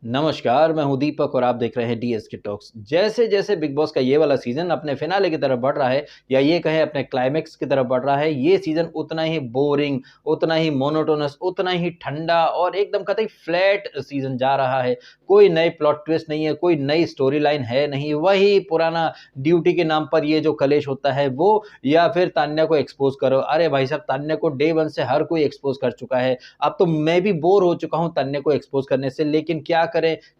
नमस्कार, मैं हूँ दीपक और आप देख रहे हैं डीएसके टॉक्स। जैसे-जैसे बिग बॉस का ये वाला सीज़न अपने फिनाले की तरफ बढ़ रहा है या ये कहें अपने क्लाइमेक्स की तरफ बढ़ रहा है, ये सीज़न उतना ही बोरिंग, उतना ही मोनोटोनस, उतना ही ठंडा और एकदम कतई फ्लैट सीज़न जा रहा है। कोई नए प्लॉट ट्विस्ट नहीं है, कोई नई स्टोरी लाइन है नहीं, वही पुराना ड्यूटी के नाम पर ये जो कलेश होता है वो या फिर तान्या को एक्सपोज़ करो। अरे भाई साहब, तान्या को डे 1 से हर कोई एक्सपोज़ कर चुका है। अब तो मैं भी बोर हो चुका हूँ तान्या को एक्सपोज़ करने से, लेकिन क्या करें,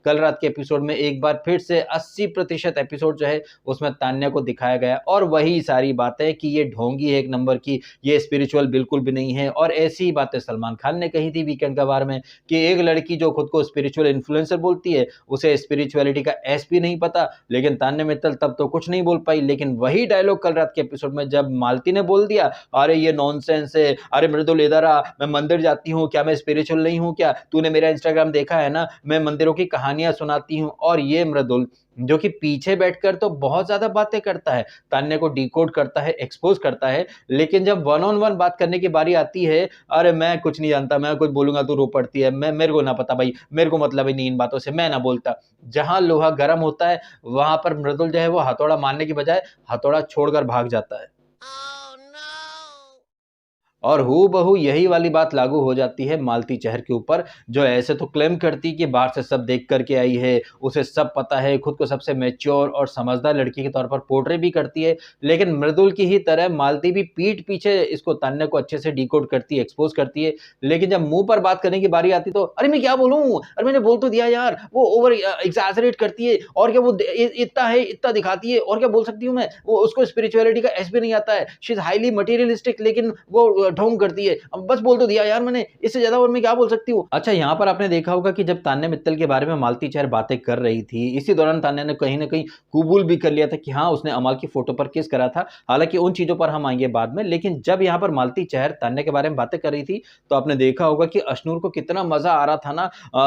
कल रात के एपिसोड में एक बार फिर से 80% एपिसोड जो है उसमें तान्या को दिखाया गया और वही सारी बातें कि ये ढोंगी है एक नंबर की, ये स्पिरिचुअल बिल्कुल भी नहीं है। और ऐसी ही बातें सलमान खान ने कही थी वीकेंड के बारे में कि एक लड़की जो खुद को स्पिरिचुअल इन्फ्लुएंसर बोलती है, उसे स्पिरिचुअलिटी का एस भी नहीं पता। लेकिन तान्या मित्तल तब तो कुछ नहीं बोल पाई, लेकिन वही डायलॉग कल रात के एपिसोड में जब मालती ने बोल दिया, अरे ये नॉनसेंस है, अरे मृदुल इधर आ, मैं मंदिर जाती हूँ, क्या मैं स्पिरिचुअल नहीं हूँ क्या? तूने मेरा इंस्टाग्राम देखा है ना, मैं मंदिरों की कहानियां सुनाती हूँ। और ये मृदुल जो कि पीछे बैठकर तो बहुत ज्यादा बातें करता है, तान्या को डिकोड करता है, एक्सपोज करता है, लेकिन जब वन ऑन वन बात करने की बारी आती है, अरे मैं कुछ नहीं जानता, मैं कुछ बोलूंगा तो रो पड़ती है, मैं मेरे को ना पता भाई, मेरे को मतलब ही नहीं इन बातों से, मैं ना बोलता। जहां लोहा गर्म होता है वहां पर मृदुल जो है वो हथौड़ा मारने की बजाय हथौड़ा छोड़कर भाग जाता है। और हूबहू यही वाली बात लागू हो जाती है मालती चहर के ऊपर, जो ऐसे तो क्लेम करती कि बाहर से सब देख करके आई है, उसे सब पता है, खुद को सबसे मैच्योर और समझदार लड़की के तौर पर पोर्ट्रे भी करती है। लेकिन मृदुल की ही तरह मालती भी पीठ पीछे इसको तान्या को अच्छे से डिकोड करती है, एक्सपोज करती है। लेकिन जब मुंह पर बात करने की बारी आती तो अरे मैं क्या बोलूं, अरे मैंने बोल तो दिया यार, वो ओवर एग्जैजरेट करती है और क्या, वो इतना है इतना दिखाती है और क्या बोल सकती हूँ मैं, वो उसको स्पिरिचुअलिटी का एस भी नहीं आता है, शी इज हाईली मटेरियलिस्टिक, लेकिन वो ढोंग करती है। अब बस बोल तो दिया यार मैंने, इससे ज्यादा और मैं क्या बोल सकती हूँ। अच्छा, यहाँ पर आपने देखा होगा कि जब तान्या मित्तल के बारे में मालती चहर बातें कर रही थी, इसी दौरान तान्या ने कहीं ना कहीं कबूल भी कर लिया था कि हाँ उसने अमल की फोटो पर किस करा था। हालांकि उन चीजों पर हम आएंगे बाद में, लेकिन जब यहाँ पर मालती चहर तान्या के बारे में बातें कर रही थी तो आपने देखा होगा कि अशनूर को कितना मजा आ रहा था ना।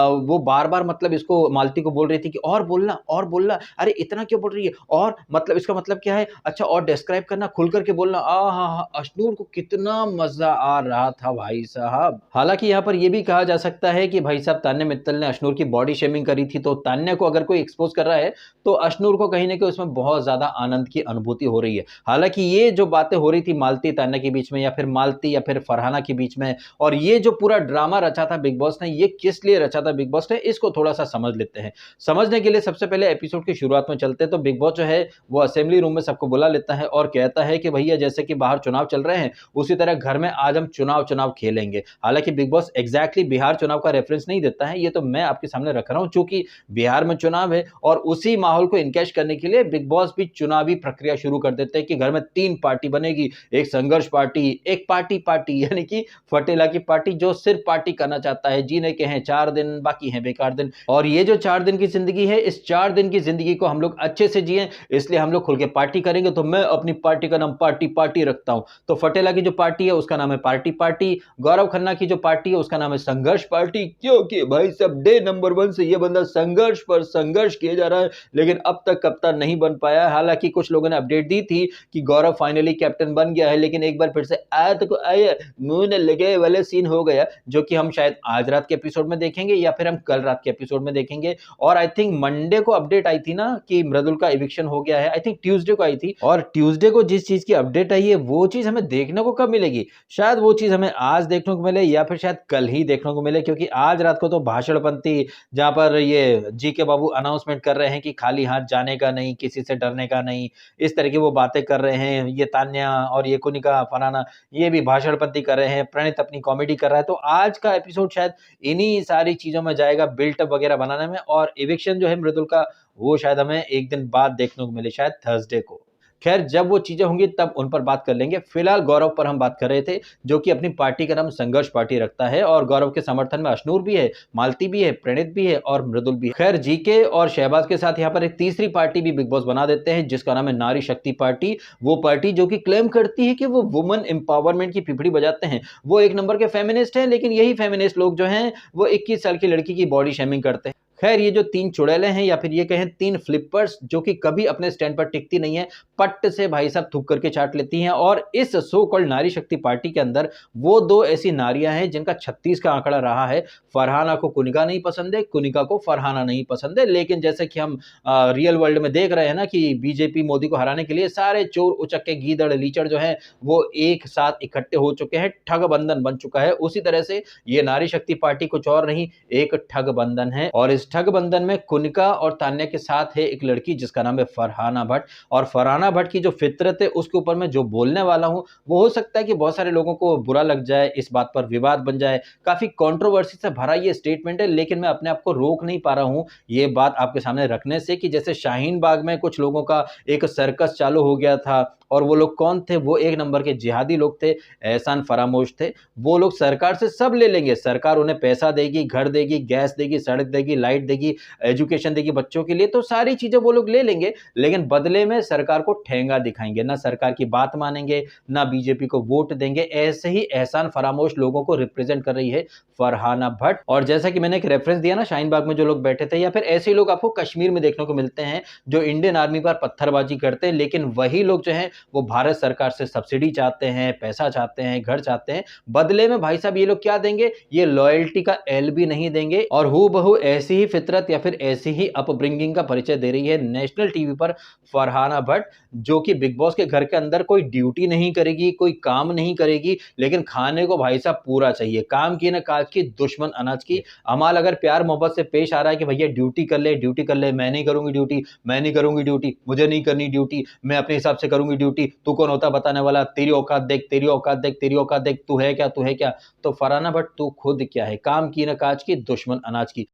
वो बार बार मतलब इसको मालती को बोल रही थी कि और बोलना और बोलना, अरे इतना क्यों बोल रही है, और मतलब इसका मतलब क्या है, अच्छा और डिस्क्राइब करना, खुल करके बोलना। हाँ, अशनूर को कितना मजा आ रहा था भाई साहब। हालांकि यहाँ पर यह भी कहा जा सकता है कि भाई साहब तान्या मित्तल ने अशनूर की बॉडी शेमिंग करी थी, तो तान्या को अगर कोई एक्सपोज कर रहा है तो अशनूर को कहीं ना कहीं उसमें बहुत ज्यादा आनंद की अनुभूति हो रही है। हालांकि ये जो बातें हो रही थी मालती तान्या के बीच में या फिर मालती या फिर फरहाना के बीच में, और ये जो पूरा ड्रामा रचा था बिग बॉस ने, ये किस लिए रचा था बिग बॉस ने, इसको थोड़ा सा समझ लेते हैं। समझने के लिए सबसे पहले एपिसोड की शुरुआत में चलते हैं। तो बिग बॉस जो है वो असेंबली रूम में सबको बुला लेता है और कहता है कि भैया जैसे कि बाहर चुनाव चल रहे हैं, उसी तरह घर में आज हम चुनाव चुनाव खेलेंगे। हालांकि बिग बॉस एग्जैक्टली बिहार चुनाव का रेफरेंस नहीं देता है, ये तो मैं आपके सामने रख रहा हूं, चूंकि बिहार में चुनाव है और उसी माहौल को इनकैश करने के लिए बिग बॉस भी चुनावी प्रक्रिया शुरू कर देते हैं कि घर में 3 पार्टी बनेगी, एक संघर्ष पार्टी, एक पार्टी पार्टी यानी कि फटेला की पार्टी, जो सिर्फ पार्टी करना चाहता है, जीने के हैं 4 दिन, बाकी हैं बेकार दिन। और ये जो 4 दिन की जिंदगी है, इस 4 दिन की जिंदगी को हम लोग अच्छे से जिए, इसलिए हम लोग खुल के पार्टी करेंगे। तो मैं अपनी पार्टी का नाम पार्टी पार्टी रखता हूं। तो फटेला की जो पार्टी है उसका नाम है पार्टी पार्टी, गौरव खन्ना की जो पार्टी है उसका नाम है संघर्ष पार्टी, क्योंकि भाई सब डे नंबर 1 से ये बंदा संघर्ष पर संघर्ष किए जा रहा है, लेकिन अब तक कप्तान नहीं बन पाया है। हालांकि कुछ लोगों ने अपडेट दी थी कि गौरव फाइनली कैप्टन बन गया है, लेकिन एक बार फिर से आया तो आया मुंह ने लगे वाले सीन हो गया, जो कि हम शायद आज रात के एपिसोड में देखेंगे या फिर हम कल रात के एपिसोड में देखेंगे। और आई थिंक मंडे को अपडेट आई थी ना कि मृदुल का इविक्शन हो गया है, आई थिंक ट्यूसडे को आई थी। और ट्यूसडे को जिस चीज की अपडेट आई है वो चीज हमें देखने को कब मिलेगी, शायद वो चीज हमें आज देखने को मिले या फिर शायद कल ही देखने को मिले, क्योंकि आज रात को तो भाषणपंथी, जहां पर ये जी के बाबू अनाउंसमेंट कर रहे हैं कि खाली हाथ जाने का नहीं, किसी से डरने का नहीं, इस तरह की वो बातें कर रहे हैं। ये तान्या और ये कुनिका फराना ये भी भाषणपंथी कर रहे हैं, प्रणीत अपनी कॉमेडी कर रहा है। तो आज का एपिसोड शायद इन्हीं सारी चीजों में जाएगा, बिल्टअप वगैरह बनाने में। और इविक्शन जो है मृदुल का, वो शायद हमें एक दिन बाद देखने को मिले, शायद थर्सडे को। खैर जब वो चीजें होंगी तब उन पर बात कर लेंगे। फिलहाल गौरव पर हम बात कर रहे थे, जो कि अपनी पार्टी का नाम संघर्ष पार्टी रखता है और गौरव के समर्थन में अशनूर भी है, मालती भी है, प्रणीत भी है और मृदुल भी है। खैर जीके और शहबाज के साथ यहाँ पर एक तीसरी पार्टी भी बिग बॉस बना देते हैं, जिसका नाम है नारी शक्ति पार्टी। वो पार्टी जो कि क्लेम करती है कि वो वुमेन एम्पावरमेंट की पिपड़ी बजाते हैं, वो एक नंबर के फेमिनिस्ट हैं, लेकिन यही फेमिनिस्ट लोग जो हैं वो 21 साल की लड़की की बॉडी शेमिंग करते हैं। खैर ये जो 3 चुड़ैलें हैं या फिर ये कहें 3 फ्लिपर्स जो कि कभी अपने स्टैंड पर टिकती नहीं है, पट्ट से भाई साहब थूक करके चाट लेती हैं। और इस सो कॉल्ड नारी शक्ति पार्टी के अंदर वो 2 ऐसी नारियां हैं जिनका 36 का आंकड़ा रहा है। फरहाना को कुनिका नहीं पसंद है, कुनिका को फरहाना नहीं पसंद है। लेकिन जैसे कि हम रियल वर्ल्ड में देख रहे हैं ना कि बीजेपी मोदी को हराने के लिए सारे चोर उचक्के गीदड़ लीचड़ जो है वो एक साथ इकट्ठे हो चुके हैं, ठग बंधन बन चुका है। उसी तरह से ये नारी शक्ति पार्टी कुछ और नहीं, एक ठग बंधन है। और इस ठग बंधन में कुनिका और तान्या के साथ है एक लड़की जिसका नाम है फरहाना भट्ट। और फरहाना भट्ट की जो फितरत है उसके ऊपर मैं जो बोलने वाला हूं वो हो सकता है कि बहुत सारे लोगों को बुरा लग जाए, इस बात पर विवाद बन जाए, काफी कंट्रोवर्सी से भरा ये स्टेटमेंट है। लेकिन मैं अपने आप को रोक नहीं पा रहा हूं ये बात आपके सामने रखने से कि जैसे शाहीन बाग में कुछ लोगों का एक सर्कस चालू हो गया था। और वो लोग कौन थे? वो एक नंबर के जिहादी लोग थे, एहसान फरामोश थे। वो लोग सरकार से सब ले लेंगे, सरकार उन्हें पैसा देगी, घर देगी, गैस देगी, सड़क देगी, लाइट देगी, एजुकेशन देगी बच्चों के लिए, तो सारी चीजें वो लोग ले लेंगे। लेकिन बदले में सरकार को ठेंगा दिखाएंगे, ना सरकार की बात मानेंगे, ना बीजेपी को वोट देंगे। ऐसे ही एहसान फरामोश लोगों को रिप्रेजेंट कर रही है फरहाना भट्ट। और जैसा कि मैंने एक रेफरेंस दिया ना शाहीन बाग में जो लोग बैठे थे, या फिर ऐसे लोग आपको कश्मीर में देखने को मिलते हैं जो इंडियन आर्मी पर पत्थरबाजी करते हैं। लेकिन वही लोग जो हैं वो भारत सरकार से सब्सिडी चाहते हैं, पैसा चाहते हैं, घर चाहते हैं। बदले में भाई साहब ये लोग क्या देंगे? ये लॉयल्टी का एल भी नहीं देंगे। और हूबहू ऐसी ही फितरत या फिर ऐसी ही अपब्रिंगिंग का परिचय दे रही है नेशनल टीवी पर फरहाना भट्ट, जो कि बिग बॉस के घर के अंदर कोई ड्यूटी नहीं करेगी, कोई काम नहीं करेगी, लेकिन खाने को भाई साहब पूरा चाहिए। काम की ना काज की, दुश्मन अनाज की। अमाल अगर प्यार मोहब्बत से पेश आ रहा है कि भैया ड्यूटी कर ले, ड्यूटी कर ले, मैं नहीं करूंगी ड्यूटी, मैं नहीं करूंगी ड्यूटी, मुझे नहीं करनी ड्यूटी, मैं अपने हिसाब से करूंगी ड्यूटी, तू कौन होता बताने वाला, तेरी औकात देख, तेरी औकात देख, तेरी औकात देख, तू है क्या, तू है क्या? तो फरहाना भट्ट तू खुद क्या है? काम की ना काज की, दुश्मन अनाज की।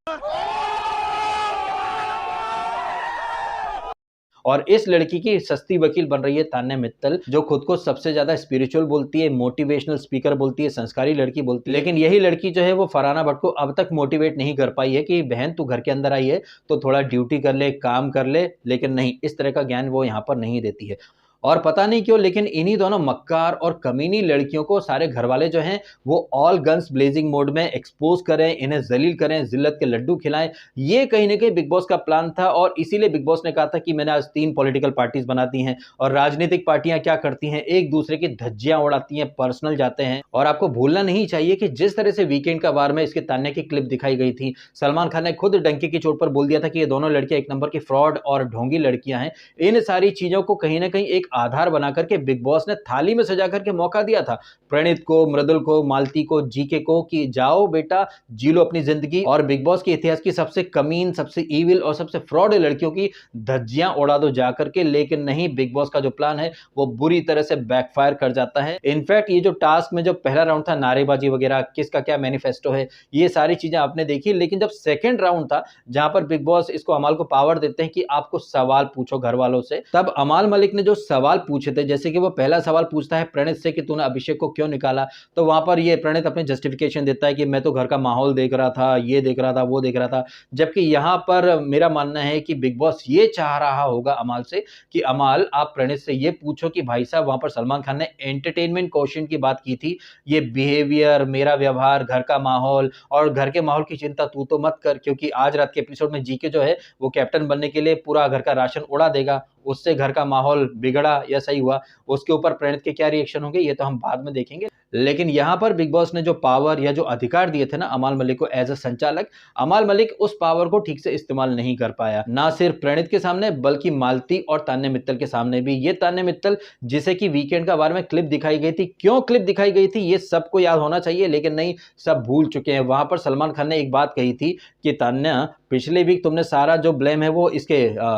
और इस लड़की की सस्ती वकील बन रही है तान्या मित्तल, जो खुद को सबसे ज्यादा स्पिरिचुअल बोलती है, मोटिवेशनल स्पीकर बोलती है, संस्कारी लड़की बोलती है। लेकिन यही लड़की जो है वो फरहाना भट्ट को अब तक मोटिवेट नहीं कर पाई है कि बहन तू घर के अंदर आई है तो थोड़ा ड्यूटी कर ले, काम कर ले। लेकिन नहीं, इस तरह का ज्ञान वो यहाँ पर नहीं देती है। और पता नहीं क्यों लेकिन इन्हीं दोनों मक्कार और कमीनी लड़कियों को सारे घरवाले जो हैं वो ऑल गन्स ब्लेजिंग मोड में एक्सपोज करें, इन्हें जलील करें, जिल्लत के लड्डू खिलाएं। ये कहीं ना कहीं बिग बॉस का प्लान था। और इसीलिए बिग बॉस ने कहा था कि मैंने आज 3 पॉलिटिकल पार्टीज बनाती हैं। और राजनीतिक पार्टियां क्या करती हैं? एक दूसरे की धज्जियां उड़ाती हैं, पर्सनल जाते हैं। और आपको भूलना नहीं चाहिए कि जिस तरह से वीकेंड का वार में इसके तान्या की क्लिप दिखाई गई थी, सलमान खान ने खुद डंके की चोट पर बोल दिया था कि ये दोनों लड़कियां एक नंबर की फ्रॉड और ढोंगी लड़कियां हैं। इन सारी चीजों को कहीं ना कहीं एक आधार बनाकर के बिग बॉस ने थाली में सजा करके मौका दिया था प्रणीत को, मृदुल को, मालती को, जीके को कि जाओ बेटा जी लो अपनी जिंदगी। और बिग बॉस के इतिहास की सबसे कमीन, सबसे ईविल और सबसे फ्रॉड लड़कियों की धज्जियां उड़ा दो जाकर के। लेकिन नहीं, बिग बॉस का जो प्लान है वो बुरी तरह से बैकफायर कर जाता है। इनफैक्ट ये जो टास्क में जो पहला राउंड था, नारेबाजी वगैरह, किसका क्या मैनिफेस्टो है, ये सारी चीजें आपने देखी। लेकिन जब सेकेंड राउंड था जहां पर बिग बॉस इसको अमाल को पावर देते हैं कि आपको सवाल पूछो घर वालों से, तब अमाल मलिक ने जो सवाल पूछे थे, जैसे कि वो पहला सवाल पूछता है प्रणीत से कि तूने अभिषेक को क्यों निकाला, तो वहां पर ये प्रणीत अपने जस्टिफिकेशन देता है कि मैं तो घर का माहौल देख रहा था, ये देख रहा था, वो देख रहा था। जबकि यहां पर मेरा मानना है कि बिग बॉस ये चाह रहा होगा अमाल से कि अमाल आप प्रणीत से ये पूछो कि भाई साहब वहां पर सलमान खान ने एंटरटेनमेंट क्वेश्चन की बात की थी, ये बिहेवियर, मेरा व्यवहार, घर का माहौल, और घर के माहौल की चिंता तू तो मत कर, क्योंकि आज रात के एपिसोड में जीके जो है वो कैप्टन बनने के लिए पूरा घर का राशन उड़ा देगा, उससे घर का माहौल बिगड़ा या सही हुआ, उसके ऊपर प्रणीत के क्या रिएक्शन होंगे ये तो हम बाद में देखेंगे। लेकिन यहां पर बिग बॉस ने जो पावर या जो अधिकार दिए थे ना अमाल मलिक को एज अ संचालक, अमाल मलिक उस पावर को ठीक से इस्तेमाल नहीं कर पाया, ना सिर्फ प्रणीत के सामने बल्कि मालती और तान्या मित्तल के सामने भी। ये तान्या मित्तल जिसे कि वीकेंड का वार में क्लिप दिखाई गई थी, क्यों क्लिप दिखाई गई थी ये सबको याद होना चाहिए, लेकिन नहीं, सब भूल चुके हैं। वहां पर सलमान खान ने एक बात कही थी कि तान्या पिछले वीक तुमने सारा जो ब्लेम है वो इसके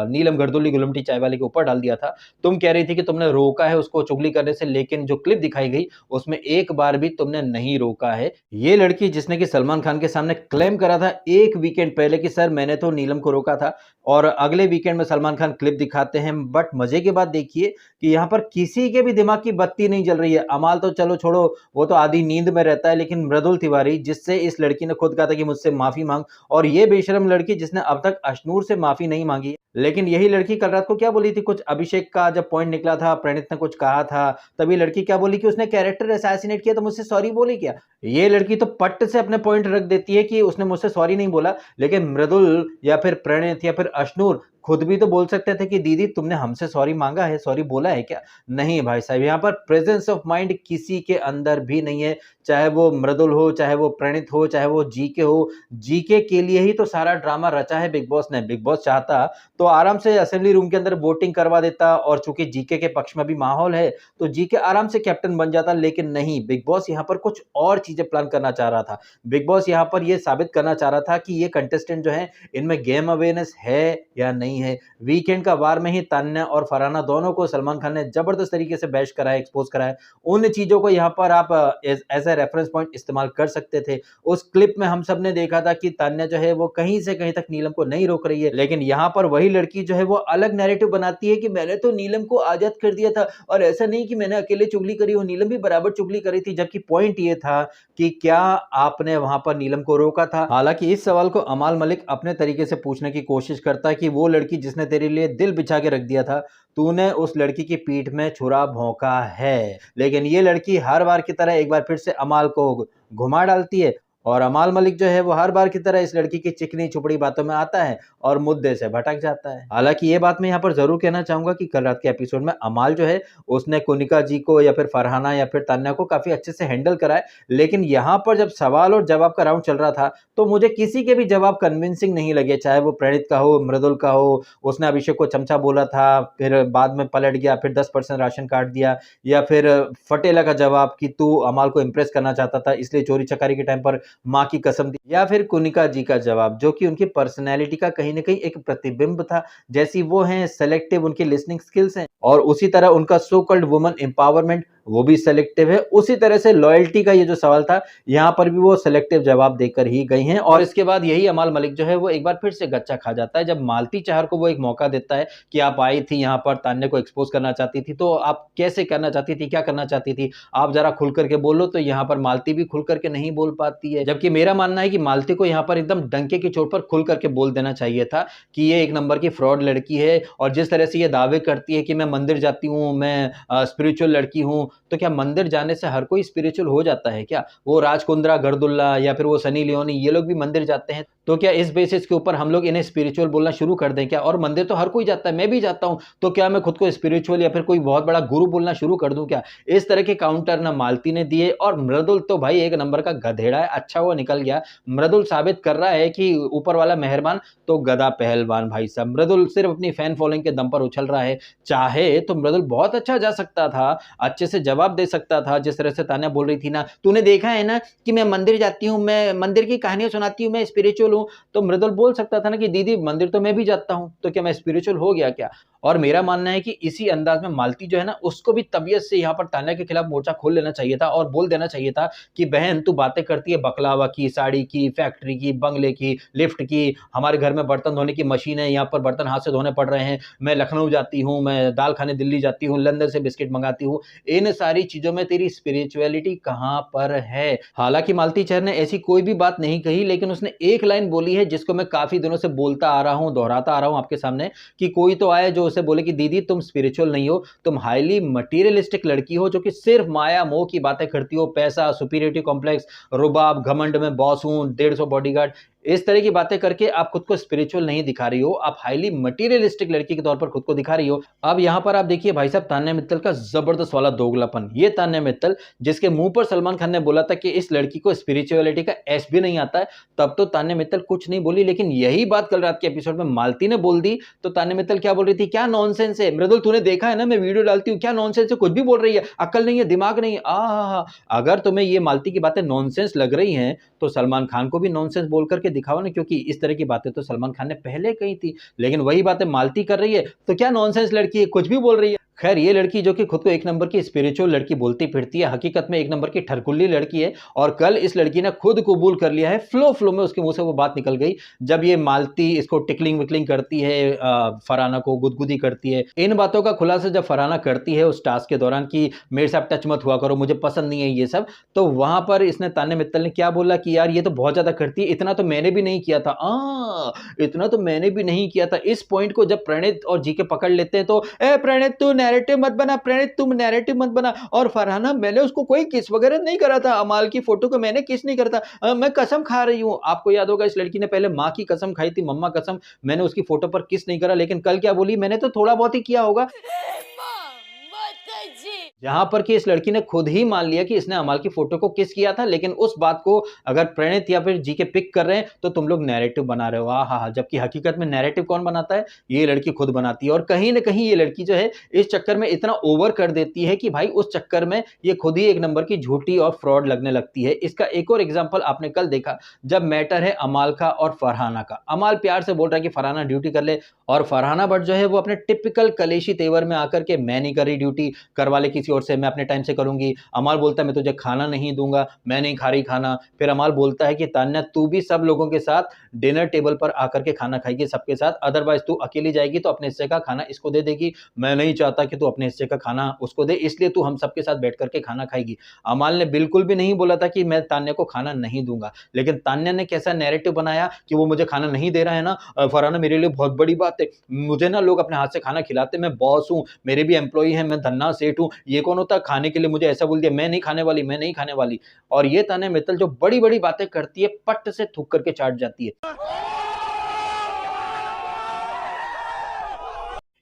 नीलम गर्दुल्ली गुलमटी चाय वाले के ऊपर डाल दिया था। तुम कह रही थी कि तुमने रोका है उसको चुगली करने से, लेकिन जो क्लिप दिखाई गई उसमें एक बार भी तुमने नहीं रोका है। ये लड़की जिसने कि सलमान खान के सामने क्लेम करा था एक वीकेंड पहले कि सर मैंने तो नीलम को रोका था, और अगले वीकेंड में सलमान खान क्लिप दिखाते हैं। बट मजे की बात देखिए कि यहाँ पर किसी के भी दिमाग की बत्ती नहीं जल रही है। अमाल तो चलो छोड़ो, वो तो आधी नींद में रहता है, लेकिन मृदुल तिवारी जिससे इस लड़की ने खुद कहा था कि मुझसे माफी मांग, और ये बेशरम लड़की जिसने अब तक अशनूर से माफी नहीं मांगी, लेकिन यही लड़की कल रात को क्या बोली थी, कुछ अभिषेक का जब पॉइंट निकला था, प्रणीत ने कुछ कहा था, तभी लड़की क्या बोली कि उसने कैरेक्टर असैसिनेट असैसिनेट किया तो मुझसे सॉरी बोली क्या? ये लड़की तो पट्ट से अपने पॉइंट रख देती है कि उसने मुझसे सॉरी नहीं बोला, लेकिन मृदुल या फिर प्रणीत या फिर अश्नूर खुद भी तो बोल सकते थे कि दीदी तुमने हमसे सॉरी मांगा है, सॉरी बोला है क्या? नहीं भाई साहब, यहाँ पर प्रेजेंस ऑफ माइंड किसी के अंदर भी नहीं है, चाहे वो मृदुल हो, चाहे वो प्रणीत हो, चाहे वो जीके हो। जीके के लिए ही तो सारा ड्रामा रचा है बिग बॉस ने। बिग बॉस चाहता तो आराम से असेंबली रूम के अंदर वोटिंग करवा देता, और चूंकि जीके के पक्ष में भी माहौल है तो जीके आराम से कैप्टन बन जाता, लेकिन नहीं, बिग बॉस यहाँ पर कुछ और चीजें प्लान करना चाह रहा था। बिग बॉस यहाँ पर यह साबित करना चाह रहा था कि ये कंटेस्टेंट जो है इनमें गेम अवेयरनेस है या नहीं है। वीकेंड का वार में ही तान्या और फरहाना दोनों को सलमान खान ने जबरदस्त तरीके से बैश कराया, एक्सपोज कराया। उन चीजों को यहाँ पर आप एज ए रेफरेंस पॉइंट इस्तेमाल कर सकते थे। उस क्लिप में हम सब ने देखा था कि तान्या जो है वो कहीं से कहीं तक नीलम को नहीं रोक रही है, लेकिन यहाँ पर वही लड़की जो है वो अलग नैरेटिव बनाती है कि मैंने तो नीलम को आजाद कर दिया था, और ऐसा नहीं कि मैंने अकेले चुगली करी हो, नीलम भी बराबर चुगली करी थी। जबकि पॉइंट ये था कि क्या आपने वहां पर नीलम को रोका था? हालांकि इस सवाल को अमाल मलिक अपने तरीके से पूछने की कोशिश करता है कि वो लड़की जिसने तेरे लिए दिल बिछा के रख दिया था, तूने उस लड़की की पीठ में छुरा भोंका है। लेकिन ये लड़की हर बार की तरह एक बार फिर से अमाल को घुमा डालती है, और अमाल मलिक जो है वो हर बार की तरह इस लड़की की चिकनी चुपड़ी बातों में आता है और मुद्दे से भटक जाता है। हालांकि ये बात मैं यहाँ पर जरूर कहना चाहूंगा कि कल रात के एपिसोड में अमाल जो है उसने कोनिका जी को या फिर फरहाना या फिर तान्या को काफी अच्छे से हैंडल करा है, लेकिन यहाँ पर जब सवाल और जवाब का राउंड चल रहा था तो मुझे किसी के भी जवाब कन्विंसिंग नहीं लगे, चाहे वो प्रणीत का हो, मृदुल का हो। उसने अभिषेक को चमचा बोला था, फिर बाद में पलट गया, फिर 10% राशन काट दिया, या फिर फटेला का जवाब कि तू अमाल को इंप्रेस करना चाहता था इसलिए चोरी चकारी के टाइम पर माँ की कसम दी, या फिर कुनिका जी का जवाब जो कि उनकी पर्सनैलिटी का कहीं ना कहीं एक प्रतिबिंब था। जैसी वो हैं सेलेक्टिव उनकी लिसनिंग स्किल्स हैं, और उसी तरह उनका सो कॉल्ड वुमन एम्पावरमेंट वो भी सेलेक्टिव है। उसी तरह से लॉयल्टी का ये जो सवाल था यहाँ पर भी वो सेलेक्टिव जवाब देकर ही गई हैं। और इसके बाद यही अमाल मलिक जो है वो एक बार फिर से गच्चा खा जाता है जब मालती चाहर को वो एक मौका देता है कि आप आई थी यहाँ पर, तान्या को एक्सपोज करना चाहती थी, तो आप कैसे करना चाहती थी, क्या करना चाहती थी, आप जरा खुल करके बोलो। तो यहाँ पर मालती भी खुल करके नहीं बोल पाती है, जबकि मेरा मानना है कि मालती को यहाँ पर एकदम डंके की चोट पर खुल करके बोल देना चाहिए था कि ये एक नंबर की फ्रॉड लड़की है। और जिस तरह से ये दावे करती है कि मैं मंदिर जाती हूँ, मैं स्पिरिचुअल लड़की हूँ, तो क्या मंदिर जाने से हर कोई स्पिरिचुअल हो जाता है क्या? वो राजकुंद्रा गर्दुल्ला या फिर वो सनी लियोनी ये लोग भी मंदिर जाते हैं, तो क्या इस बेसिस के ऊपर हम लोग इन्हें स्पिरिचुअल बोलना शुरू कर दें क्या? और मंदिर तो हर कोई जाता है, मैं भी जाता हूं, तो क्या मैं खुद को स्पिरिचुअल या फिर कोई बहुत बड़ा गुरु बोलना शुरू कर दूं क्या? इस तरह के काउंटर ना मालती ने दिए। और मृदुल तो भाई एक नंबर का गधेड़ा है, अच्छा वो निकल गया। मृदुल साबित कर रहा है कि ऊपर वाला मेहरबान तो गधा पहलवान। भाई साहब, मृदुल सिर्फ अपनी फैन फॉलोइंग के दम पर उछल रहा है। चाहे तो मृदुल बहुत अच्छा जा सकता था, अच्छे से जवाब दे सकता था। जिस तरह से तान्या बोल रही थी ना, तूने देखा है ना कि मैं मंदिर जाती हूँ, मैं मंदिर की कहानियां सुनाती हूँ, मैं स्पिरिचुअल हूँ, तो मृदुल बोल सकता था ना कि दीदी मंदिर तो मैं भी जाता हूँ, तो क्या मैं स्पिरिचुअल हो गया क्या? और मेरा मानना है कि इसी अंदाज में मालती जो है ना, उसको भी तबीयत से यहाँ पर तान्या के खिलाफ मोर्चा खोल लेना चाहिए था और बोल देना चाहिए था कि बहन तू बातें करती है बकलावा की, साड़ी की, फैक्ट्री की, बंगले की, लिफ्ट की, हमारे घर में बर्तन धोने की मशीन है, यहाँ पर बर्तन हाथ से धोने पड़ रहे हैं, मैं लखनऊ जाती हूँ, मैं दाल खाने दिल्ली जाती हूँ, लंदन से बिस्किट मंगाती हूँ, इन सारी चीजों में तेरी स्पिरिचुअलिटी कहाँ पर है? हालांकि मालती चहर ने ऐसी कोई भी बात नहीं कही, लेकिन उसने एक लाइन बोली है जिसको मैं काफी दिनों से बोलता आ रहा हूँ, दोहराता आ रहा हूँ आपके सामने, कि कोई तो आए जो उसे बोले कि दीदी तुम स्पिरिचुअल नहीं हो, तुम हाईली मटीरियलिस्टिक लड़की हो जो कि सिर्फ माया मोह की बातें करती हो, पैसा, सुपीरियरिटी कॉम्प्लेक्स, रुबाब, घमंड में बॉस हूं, 150 बॉडीगार्ड, इस तरह की बातें करके आप खुद को स्पिरिचुअल नहीं दिखा रही हो, आप हाईली मटीरियलिस्टिक लड़की के तौर पर खुद को दिखा रही हो। अब यहां पर आप देखिए भाई साहब, तान्या मित्तल का जबरदस्त वाला दोगलापन। ये तान्या मित्तल जिसके मुंह पर सलमान खान ने बोला था कि इस लड़की को स्पिरिचुअलिटी का एस भी नहीं आता है, तब तो तान्या मित्तल कुछ नहीं बोली, लेकिन यही बात कल रात के एपिसोड में मालती ने बोल दी तो तान्या मित्तल क्या बोल रही थी, क्या नॉनसेंस है मृदुल, तूने देखा है ना मैं वीडियो डालती हूँ, क्या नॉनसेंस है, कुछ भी बोल रही है, अक्ल नहीं है, दिमाग नहीं है। अगर तुम्हें ये मालती की बातें नॉनसेंस लग रही हैं तो सलमान खान को भी नॉनसेंस बोल करके दिखाओ ना, क्योंकि इस तरह की बातें तो सलमान खान ने पहले कही थी, लेकिन वही बातें मालती कर रही है, तो क्या नॉनसेंस लड़की है, कुछ भी बोल रही है। खैर, ये लड़की जो कि खुद को एक नंबर की स्पिरिचुअल लड़की बोलती फिरती है, हकीकत में एक नंबर की ठरकुल्ली लड़की है। और कल इस लड़की ने खुद कबूल कर लिया है, फ्लो फ्लो में उसके मुंह से वो बात निकल गई जब ये मालती इसको टिकलिंग विकलिंग करती है, फरहाना को गुदगुदी करती है। इन बातों का खुलासा जब फरहाना करती है उस टास्क के दौरान कि मेरे साथ टच मत हुआ करो, मुझे पसंद नहीं है ये सब, तो वहां पर इसने तान्या मित्तल ने क्या बोला कि यार ये तो बहुत ज्यादा करती है, इतना तो मैंने भी नहीं किया था। इतना तो मैंने भी नहीं किया था। इस पॉइंट को जब प्रणीत और जीके पकड़ लेते हैं तो ए प्रणीत तू नैरेटिव मत बना प्रणीत, तुम नैरेटिव मत बना। और फरहाना मैंने उसको कोई किस वगैरह नहीं करा था, अमाल की फोटो को मैंने किस नहीं करा था, मैं कसम खा रही हूँ। आपको याद होगा इस लड़की ने पहले माँ की कसम खाई थी, मम्मा कसम, मैंने उसकी फोटो पर किस नहीं करा, लेकिन कल क्या बोली, मैंने तो थोड़ा बहुत ही किया होगा। जहां पर कि इस लड़की ने खुद ही मान लिया कि इसने अमाल की फोटो को किस किया था, लेकिन उस बात को अगर प्रणीत या फिर जीके पिक कर रहे हैं तो तुम लोग नैरेटिव बना रहे हो। हाँ, जबकि हकीकत में नैरेटिव कौन बनाता है, ये लड़की खुद बनाती है। और कहीं ना कहीं ये लड़की जो है इस चक्कर में इतना ओवर कर देती है कि भाई उस चक्कर में ये खुद ही एक नंबर की झूठी और फ्रॉड लगने लगती है। इसका एक और एग्जाम्पल आपने कल देखा, जब मैटर है अमाल का और फरहाना का। अमाल प्यार से बोल रहा है कि फरहाना ड्यूटी कर ले, और फरहाना बट जो है वो अपने टिपिकल कलेशी तेवर में आकर के मैं नहीं कर रही ड्यूटी, करवा ले किसी और से, मैं अपने टाइम से करूंगी। अमाल बोलता है मैं तुझे खाना नहीं दूंगा, मैं नहीं खा रही खाना। फिर अमाल बोलता है कि तान्या तू भी सब लोगों के साथ डिनर टेबल पर आकर के खाना खाएगी सबके साथ, अदरवाइज तू अकेली जाएगी तो अपने हिस्से का खाना इसको दे देगी। मैं नहीं चाहता कि तू अपने हिस्से का खाना उसको दे, इसलिए तू हम सबके साथ बैठ करके खाना खाएगी। अमाल ने बिल्कुल भी नहीं बोला था कि मैं तान्या को खाना नहीं दूंगा, लेकिन तान्या ने कैसा नैरेटिव बनाया कि वो मुझे खाना नहीं दे रहा है ना, फरहाना मेरे लिए बहुत बड़ी बात है, मुझे ना लोग अपने हाथ से खाना खिलाते, मैं बॉस हूं, मेरे भी एम्प्लॉई हैं, मैं धन्ना सेठ हूं, ये कौन होता खाने के लिए मुझे ऐसा बोल दिया, मैं नहीं खाने वाली, मैं नहीं खाने वाली। और ये तान्या मित्तल जो बड़ी बड़ी बातें करती है पट से थूक करके चाट जाती है।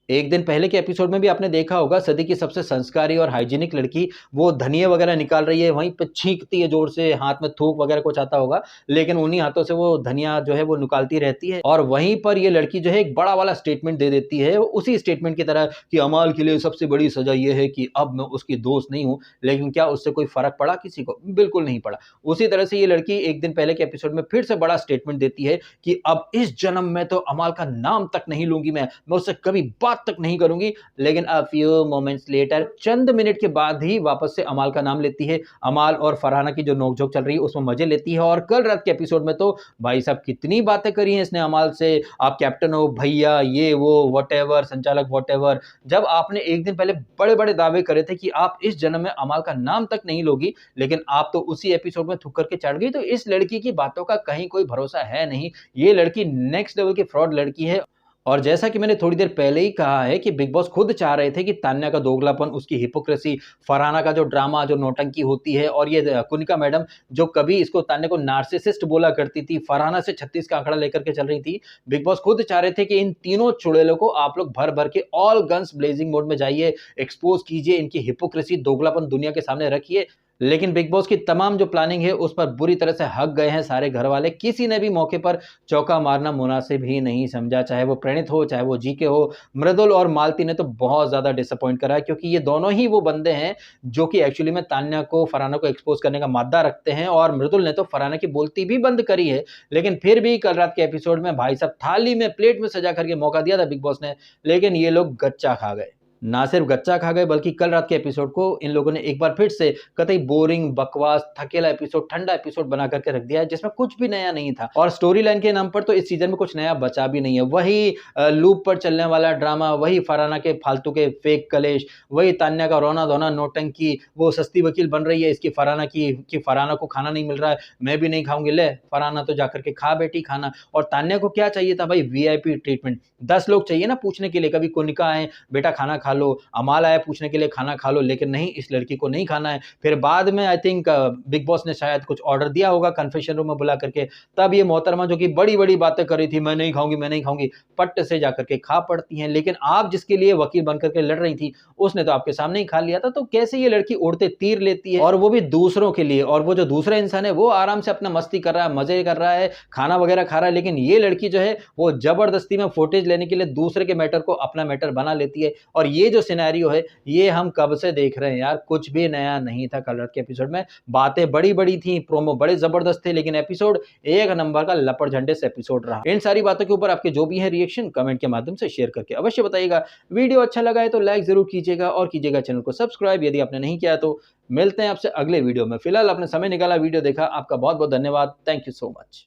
एक दिन पहले के एपिसोड में भी आपने देखा होगा, सदी की सबसे संस्कारी और हाइजीनिक लड़की वो धनिया वगैरह निकाल रही है, वहीं पे छींकती है जोर से, हाथ में थूक वगैरह कुछ आता होगा, लेकिन उन्हीं हाथों से वो धनिया जो है वो निकालती रहती है। और वहीं पर ये लड़की जो है एक बड़ा वाला स्टेटमेंट दे देती है, उसी स्टेटमेंट की तरह कि अमाल के लिए सबसे बड़ी सजा ये है कि अब मैं उसकी दोस्त नहीं हूं। लेकिन क्या उससे कोई फर्क पड़ा किसी को? बिल्कुल नहीं पड़ा। उसी तरह से ये लड़की एक दिन पहले के एपिसोड में फिर से बड़ा स्टेटमेंट देती है कि अब इस जन्म में तो अमाल का नाम तक नहीं लूंगी, मैं उससे कभी बात तक नहीं करूंगी। लेकिन a few moments later, Chand minute के बाद ही वापस से अमाल का नाम लेती है। अमाल और फरहाना की जो नोकझोंक चल रही है उसमें मजे लेती है। और कल रात के एपिसोड में तो भाई साहब कितनी बातें करी हैं इसने अमाल से, आप कैप्टन हो भैया, ये वो व्हाटएवर, संचालक व्हाटएवर। जब आपने एक दिन पहले बड़े बड़े दावे करे थे कि आप इस जन्म में अमाल का नाम तक नहीं लोगी, लेकिन आप तो उसी एपिसोड में थूक करके चढ़ गई। तो इस लड़की की बातों का कहीं कोई भरोसा है नहीं, ये लड़की नेक्स्ट लेवल की फ्रॉड लड़की है। और जैसा कि मैंने थोड़ी देर पहले ही कहा है कि बिग बॉस खुद चाह रहे थे कि तान्या का दोगलापन, उसकी हिपोक्रेसी, फरहाना का जो ड्रामा, जो नौटंकी होती है, और ये कुनिका मैडम जो कभी इसको तान्या को नार्सिसिस्ट बोला करती थी, फरहाना से 36 का आंकड़ा लेकर के चल रही थी। बिग बॉस खुद चाह रहे थे कि इन तीनों चुड़ैलों को आप लोग भर भर के ऑल गन्स ब्लेजिंग मोड में जाइए, एक्सपोज कीजिए, इनकी हिपोक्रेसी, दोगलापन दुनिया के सामने रखिए। लेकिन बिग बॉस की तमाम जो प्लानिंग है उस पर बुरी तरह से हक गए हैं सारे घर वाले। किसी ने भी मौके पर चौका मारना मुनासिब ही नहीं समझा, चाहे वो प्रणीत हो, चाहे वो जीके हो। मृदुल और मालती ने तो बहुत ज्यादा डिसअपॉइंट करा है, क्योंकि ये दोनों ही वो बंदे हैं जो कि एक्चुअली में तान्या को, फरहाना को एक्सपोज करने का मादा रखते हैं। और मृदुल ने तो फरहाना की बोलती भी बंद करी है, लेकिन फिर भी कल रात के एपिसोड में भाई साहब थाली में, प्लेट में सजा करके मौका दिया था बिग बॉस ने, लेकिन ये लोग गच्चा खा गए। ना सिर्फ गच्चा खा गए, बल्कि कल रात के एपिसोड को इन लोगों ने एक बार फिर से कतई बोरिंग, बकवास, थकेला एपिसोड, ठंडा एपिसोड बना करके रख दिया है, जिसमें कुछ भी नया नहीं था। और स्टोरी लाइन के नाम पर तो इस सीजन में कुछ नया बचा भी नहीं है। वही लूप पर चलने वाला ड्रामा, वही फरहाना के फालतू के फेक कलेश, वही तान्या का रोना धोना, नौटंकी, वो सस्ती वकील बन रही है इसकी फरहाना की कि फरहाना को खाना नहीं मिल रहा है, मैं भी नहीं खाऊंगी, ले फरहाना तो जाकर के खा बेटी खाना। और तान्या को क्या चाहिए था भाई? VIP treatment. 10 लोग चाहिए ना पूछने के लिए, कभी कुनिका आए बेटा खाना खा लो, अमाल आया पूछने के लिए खाना खा लो, लेकिन नहीं, इस लड़की को नहीं खाना है। फिर बाद में आई थिंक बिग बॉस ने शायद कुछ ऑर्डर दिया होगा कन्फेशन रूम में बुला करके, तब ये मोहतरमा जो कि बड़ी बड़ी बातें कर रही थी, मैं नहीं खाऊंगी, मैं नहीं खाऊंगी, पट्ट से जाकर के खा पड़ती हैं। लेकिन आप जिसके लिए वकील बनकर के लड़ रही थी, उसने तो आपके सामने ही खा लिया था। तो कैसे ये लड़की उड़ते तीर लेती है, और वो भी दूसरों के लिए। और वो जो दूसरा इंसान है वो आराम से अपना मस्ती कर रहा है, मजे कर रहा है, खाना वगैरह खा रहा है, लेकिन ये लड़की जो है वो जबरदस्ती में फुटेज लेने के लिए दूसरे के मैटर को अपना मैटर बना लेती है। और ये जो सिनेरियो है ये हम कब से देख रहे हैं यार, कुछ भी नया नहीं था। कल रात के एपिसोड में बातें बड़ी बड़ी थी, प्रोमो बड़े जबरदस्त थे, लेकिन एपिसोड एक नंबर का लपड़ झंडे से एपिसोड रहा। इन सारी बातों के ऊपर आपके जो भी है रिएक्शन कमेंट के माध्यम से शेयर करके अवश्य बताइएगा। वीडियो अच्छा लगा है तो लाइक जरूर कीजिएगा, और कीजिएगा चैनल को सब्सक्राइब यदि आपने नहीं किया तो। मिलते हैं आपसे अगले वीडियो में। फिलहाल आपने समय निकाला, वीडियो देखा, आपका बहुत बहुत धन्यवाद। Thank you so much.